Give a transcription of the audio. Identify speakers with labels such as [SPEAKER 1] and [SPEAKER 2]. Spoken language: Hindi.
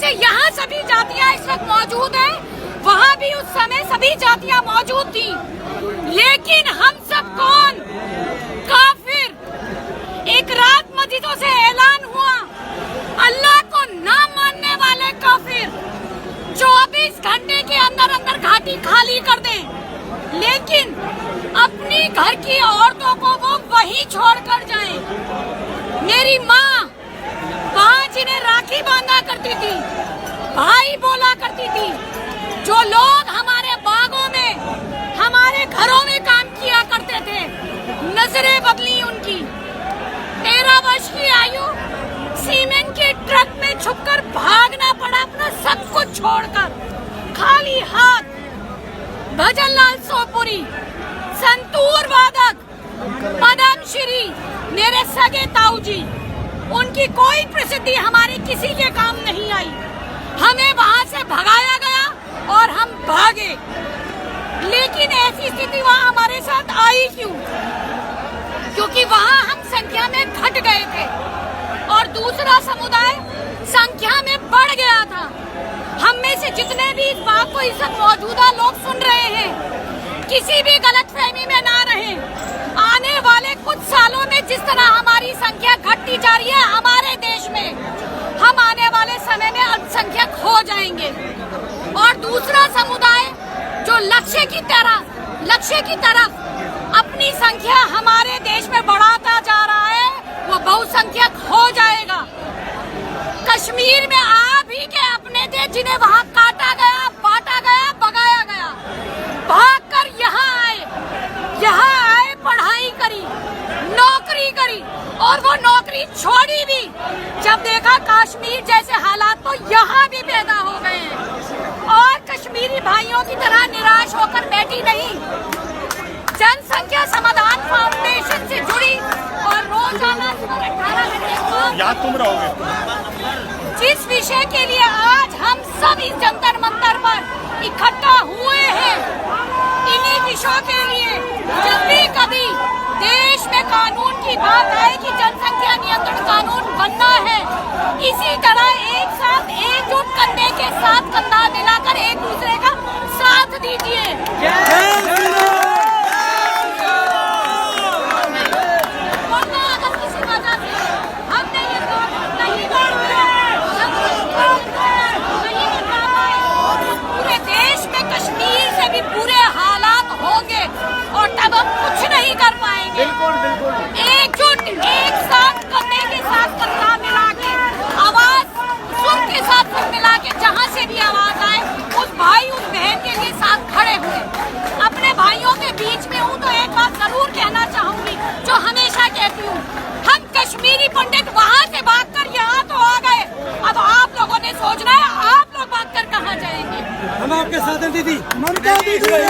[SPEAKER 1] जैसे यहाँ सभी जातियाँ इस वक्त मौजूद हैं, वहाँ भी उस समय सभी जातियाँ मौजूद थी। लेकिन हम सब कौन? काफिर। एक रात मस्जिदों से ऐलान हुआ, अल्लाह को ना मानने वाले काफिर 24 घंटे के अंदर अंदर घाटी खाली कर दें, लेकिन अपनी घर की औरतों को वो वहीं छोड़कर जाएं। मेरी माँ वहाँ जिन्हें राखी बांधा करती थी, भाई बोला करती थी, जो लोग हमारे बागों में, हमारे घरों में काम किया करते थे, नजरें बदली उनकी। 13 वर्ष की आयु, सीमेंट के ट्रक में छुपकर भागना पड़ा अपना सब कुछ छोड़कर, खाली हाथ। भजनलाल सोपुरी, संतूर वादक पद्मश्री, मेरे सगे ताऊ जी, उनकी कोई प्रसिद्धि हमारे किसी के काम नहीं आई। हमें वहां से भगाया गया और हम भागे। लेकिन ऐसी स्थिति वहां हमारे साथ आई क्यों? क्योंकि वहां हम संख्या में घट गए थे और दूसरा समुदाय संख्या में बढ़ गया था। हम में से जितने भी इस बात को इस वक्त मौजूदा लोग सुन रहे हैं, किसी भी गलतफहमी में ना रहें। आने वाले कुछ सालों में जिस तरह हमारी संख्या घटती जा रही है हमारे देश में, हम आने वाले समय में अल्पसंख्यक हो जाएंगे। और दूसरा समुदाय जो लक्ष्य की तरफ अपनी संख्या हमारे देश में बढ़ाता जा रहा है, वो बहुसंख्यक हो जाएगा। कश्मीर में आप ही के अपने थे जिन्हें वहाँ काटा गया, बांटा गया, भगाया गया, भागकर यहाँ आए, पढ़ाई करी, नौकरी करी, और वो नौकरी छोड़ी भी जब देखा कश्मीर जैसे हालात, तो यहाँ भी पैदा हो गए हैं। और कश्मीरी भाइयों की तरह निराश होकर बैठी नहीं, जनसंख्या समाधान फाउंडेशन से जुड़ी और रोजाना 18 घंटे
[SPEAKER 2] याद तुम रहोगे।
[SPEAKER 1] जिस विषय के लिए आज हम सब इस जंतर मंतर पर इकट्ठा हुए हैं, इन्हीं विषयों के लिए जब भी कभी देश में कानून की बात आए कि जनसंख्या नियंत्रण कानून बनना है, इसी तरह एक साथ एकजुट कंधे के साथ कंधा मिलाकर एक दूसरे का साथ दीजिए। अब हम कुछ नहीं कर पाएंगे।
[SPEAKER 2] बिल्कुल।
[SPEAKER 1] एकजुट, एक साथ कंधे के साथ कंधा मिला के, आवाज सुर के साथ सुर मिला के, जहाँ से भी आवाज आए उस भाई उस बहन के लिए साथ खड़े हुए। अपने भाइयों के बीच में हूँ तो एक बात जरूर कहना चाहूंगी, जो हमेशा कहती हूँ, हम कश्मीरी पंडित वहाँ से भागकर यहाँ तो आ गए, अब आप लोगों ने सोचना है आप लोग भागकर कहाँ जाएंगे।
[SPEAKER 3] हम आपके साथ हैं दीदी।